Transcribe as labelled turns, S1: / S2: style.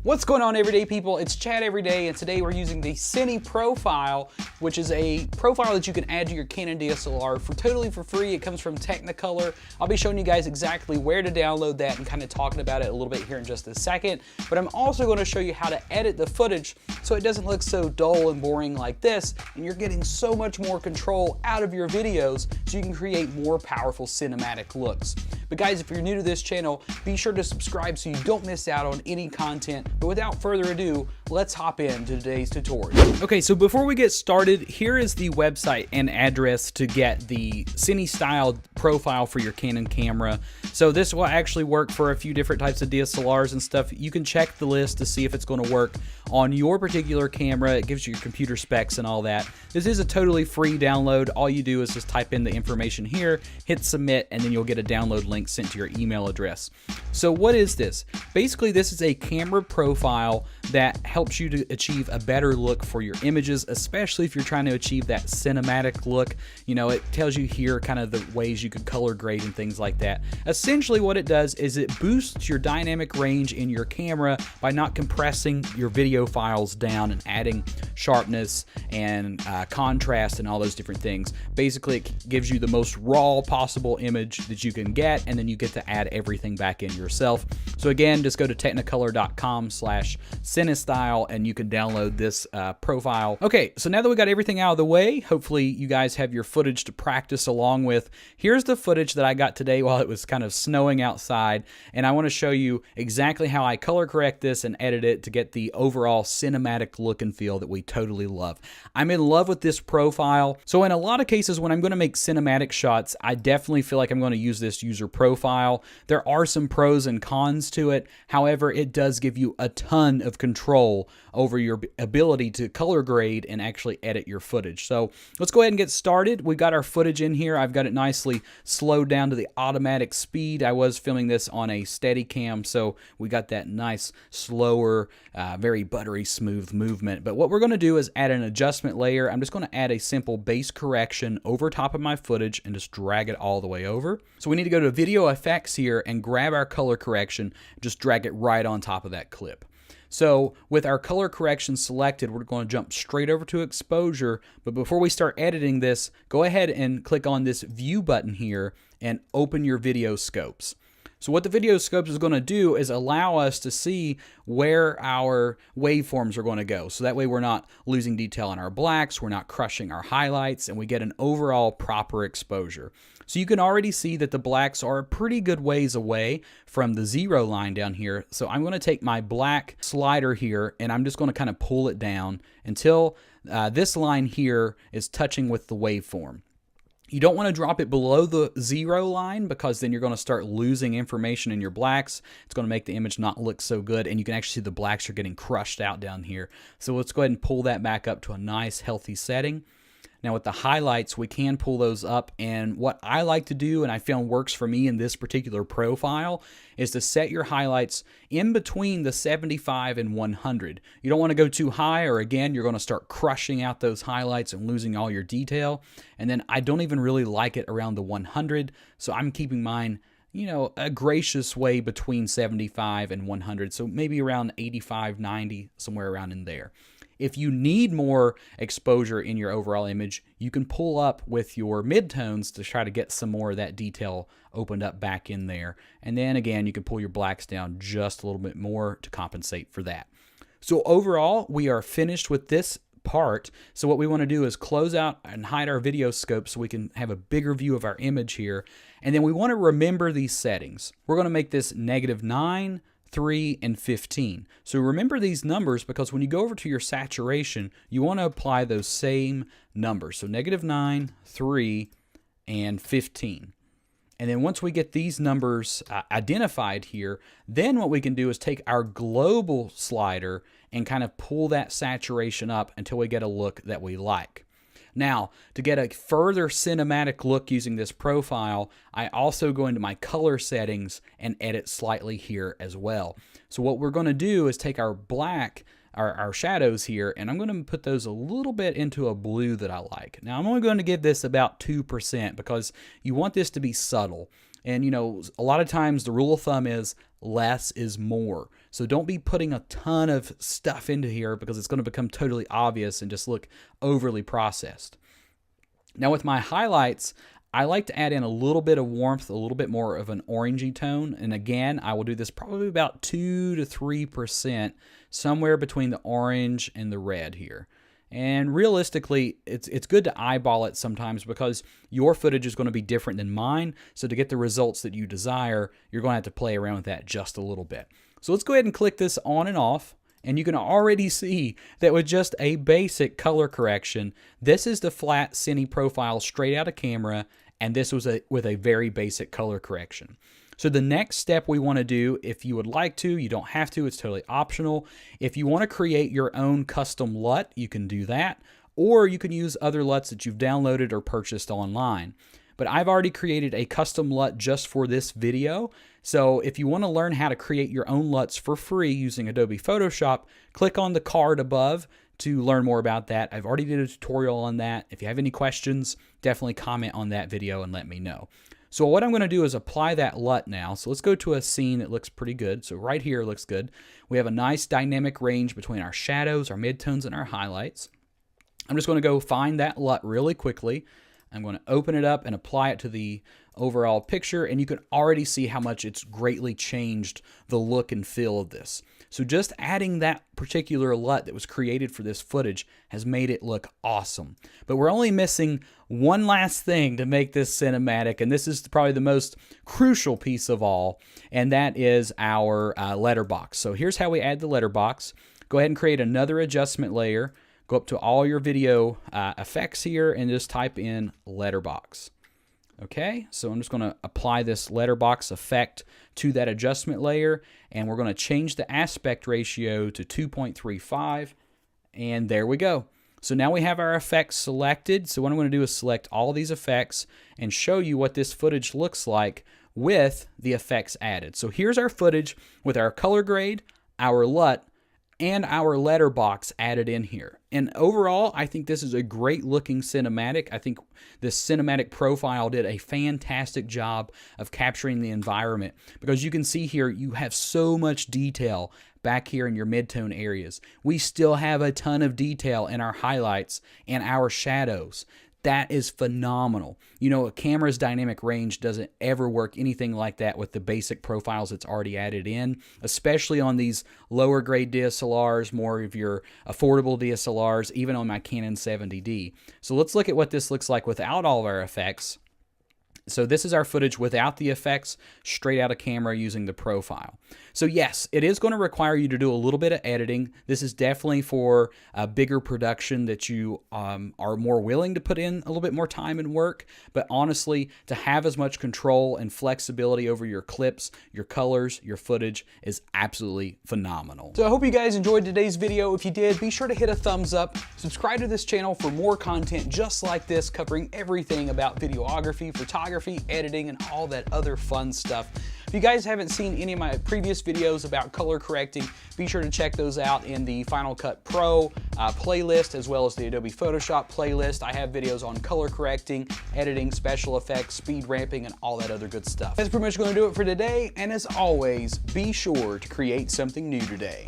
S1: What's going on, everyday people? It's Chadeveryday, and today we're using the Cine profile, which is a profile that you can add to your Canon DSLR totally for free. It comes from Technicolor. I'll be showing you guys exactly where to download that and kind of talking about it a little bit here in just a second. But I'm also going to show you how to edit the footage so it doesn't look so dull and boring like this, and you're getting so much more control out of your videos so you can create more powerful cinematic looks. But guys, if you're new to this channel, be sure to subscribe so you don't miss out on any content. But without further ado, let's hop into today's tutorial. Okay, so before we get started, here is the website and address to get the Cinestyle profile for your Canon camera. So this will actually work for a few different types of DSLRs and stuff. You can check the list to see if it's going to work on your particular camera. It gives you your computer specs and all that. This is a totally free download. All you do is just type in the information here, hit submit, and then you'll get a download link sent to your email address. So what is this? Basically, this is a camera profile that helps you to achieve a better look for your images, especially if you're trying to achieve that cinematic look. You know, it tells you here kind of the ways you could color grade and things like that. Essentially what it does is it boosts your dynamic range in your camera by not compressing your video files down and adding sharpness and contrast and all those different things. Basically, it gives you the most raw possible image that you can get, and then you get to add everything back in yourself. So again, just go to technicolor.com/cinestyle and you can download this profile. Okay, so now that we got everything out of the way, hopefully you guys have your footage to practice along with. Here's the footage that I got today while it was kind of snowing outside, and I want to show you exactly how I color correct this and edit it to get the overall cinematic look and feel that we totally love. I'm in love with this profile. So in a lot of cases when I'm going to make cinematic shots, I definitely feel like I'm going to use this user profile. There are some pros and cons to it. However, it does give you a ton of control over your ability to color grade and actually edit your footage. So let's go ahead and get started. We've got our footage in here. I've got it nicely slowed down to the automatic speed. I was filming this on a Steadicam, so we got that nice, slower, very buttery smooth movement. But what we're going to do is add an adjustment layer. I'm just going to add a simple base correction over top of my footage and just drag it all the way over. So we need to go to video effects here and grab our color correction, just drag it right on top of that clip. So with our color correction selected, we're going to jump straight over to exposure. But before we start editing this, go ahead and click on this view button here and open your video scopes. So what the video scopes is going to do is allow us to see where our waveforms are going to go. So that way we're not losing detail on our blacks, we're not crushing our highlights, and we get an overall proper exposure. So you can already see that the blacks are a pretty good ways away from the 0 line down here. So I'm going to take my black slider here and I'm just going to kind of pull it down until this line here is touching with the waveform. You don't want to drop it below the 0 line because then you're going to start losing information in your blacks. It's going to make the image not look so good, and you can actually see the blacks are getting crushed out down here. So let's go ahead and pull that back up to a nice healthy setting. Now with the highlights, we can pull those up, and what I like to do, and I found works for me in this particular profile, is to set your highlights in between the 75 and 100. You don't want to go too high, or again, you're going to start crushing out those highlights and losing all your detail. And then I don't even really like it around the 100, so I'm keeping mine, you know, a gracious way between 75 and 100, so maybe around 85, 90, somewhere around in there. If you need more exposure in your overall image, you can pull up with your midtones to try to get some more of that detail opened up back in there. And then again, you can pull your blacks down just a little bit more to compensate for that. So overall, we are finished with this part. So what we want to do is close out and hide our video scope so we can have a bigger view of our image here. And then we want to remember these settings. We're going to make this -9, 3, and 15. So remember these numbers because when you go over to your saturation, you want to apply those same numbers. So -9, 3, and 15. And then once we get these numbers identified here, then what we can do is take our global slider and kind of pull that saturation up until we get a look that we like. Now, to get a further cinematic look using this profile, I also go into my color settings and edit slightly here as well. So what we're going to do is take our black, our shadows here, and I'm going to put those a little bit into a blue that I like. Now, I'm only going to give this about 2% because you want this to be subtle. And, you know, a lot of times the rule of thumb is less is more. So don't be putting a ton of stuff into here because it's going to become totally obvious and just look overly processed. Now with my highlights, I like to add in a little bit of warmth, a little bit more of an orangey tone. And again, I will do this probably about 2 to 3%, somewhere between the orange and the red here. And realistically, it's good to eyeball it sometimes because your footage is going to be different than mine. So to get the results that you desire, you're going to have to play around with that just a little bit. So let's go ahead and click this on and off. And you can already see that with just a basic color correction, this is the flat cine profile straight out of camera, and this was with a very basic color correction. So the next step we want to do, if you would like to, you don't have to, it's totally optional. If you want to create your own custom LUT, you can do that, or you can use other LUTs that you've downloaded or purchased online. But I've already created a custom LUT just for this video. So if you want to learn how to create your own LUTs for free using Adobe Photoshop, click on the card above to learn more about that. I've already did a tutorial on that. If you have any questions, definitely comment on that video and let me know. So what I'm going to do is apply that LUT now. So let's go to a scene that looks pretty good. So right here looks good. We have a nice dynamic range between our shadows, our midtones, and our highlights. I'm just going to go find that LUT really quickly. I'm going to open it up and apply it to the overall picture, and you can already see how much it's greatly changed the look and feel of this. So just adding that particular LUT that was created for this footage has made it look awesome. But we're only missing one last thing to make this cinematic, and this is probably the most crucial piece of all, and that is our letterbox. So here's how we add the letterbox. Go ahead and create another adjustment layer. Go up to all your video effects here and just type in letterbox. Okay, so I'm just going to apply this letterbox effect to that adjustment layer, and we're going to change the aspect ratio to 2.35, and there we go. So now we have our effects selected. So what I'm going to do is select all these effects and show you what this footage looks like with the effects added. So here's our footage with our color grade, our LUT, and our letterbox added in here. And overall, I think this is a great looking cinematic. I think this cinematic profile did a fantastic job of capturing the environment, because you can see here you have so much detail back here in your midtone areas. We still have a ton of detail in our highlights and our shadows. That is phenomenal. You know, a camera's dynamic range doesn't ever work anything like that with the basic profiles it's already added in, especially on these lower grade DSLRs, more of your affordable DSLRs, even on my Canon 70D. So let's look at what this looks like without all of our effects. So this is our footage without the effects, straight out of camera using the profile. So yes, it is going to require you to do a little bit of editing. This is definitely for a bigger production that you are more willing to put in a little bit more time and work. But honestly, to have as much control and flexibility over your clips, your colors, your footage is absolutely phenomenal. So I hope you guys enjoyed today's video. If you did, be sure to hit a thumbs up. Subscribe to this channel for more content just like this, covering everything about videography, photography, editing, and all that other fun stuff. If you guys haven't seen any of my previous videos about color correcting, be sure to check those out in the Final Cut Pro playlist, as well as the Adobe Photoshop playlist. I have videos on color correcting, editing, special effects, speed ramping, and all that other good stuff. That's pretty much going to do it for today, and as always, be sure to create something new today.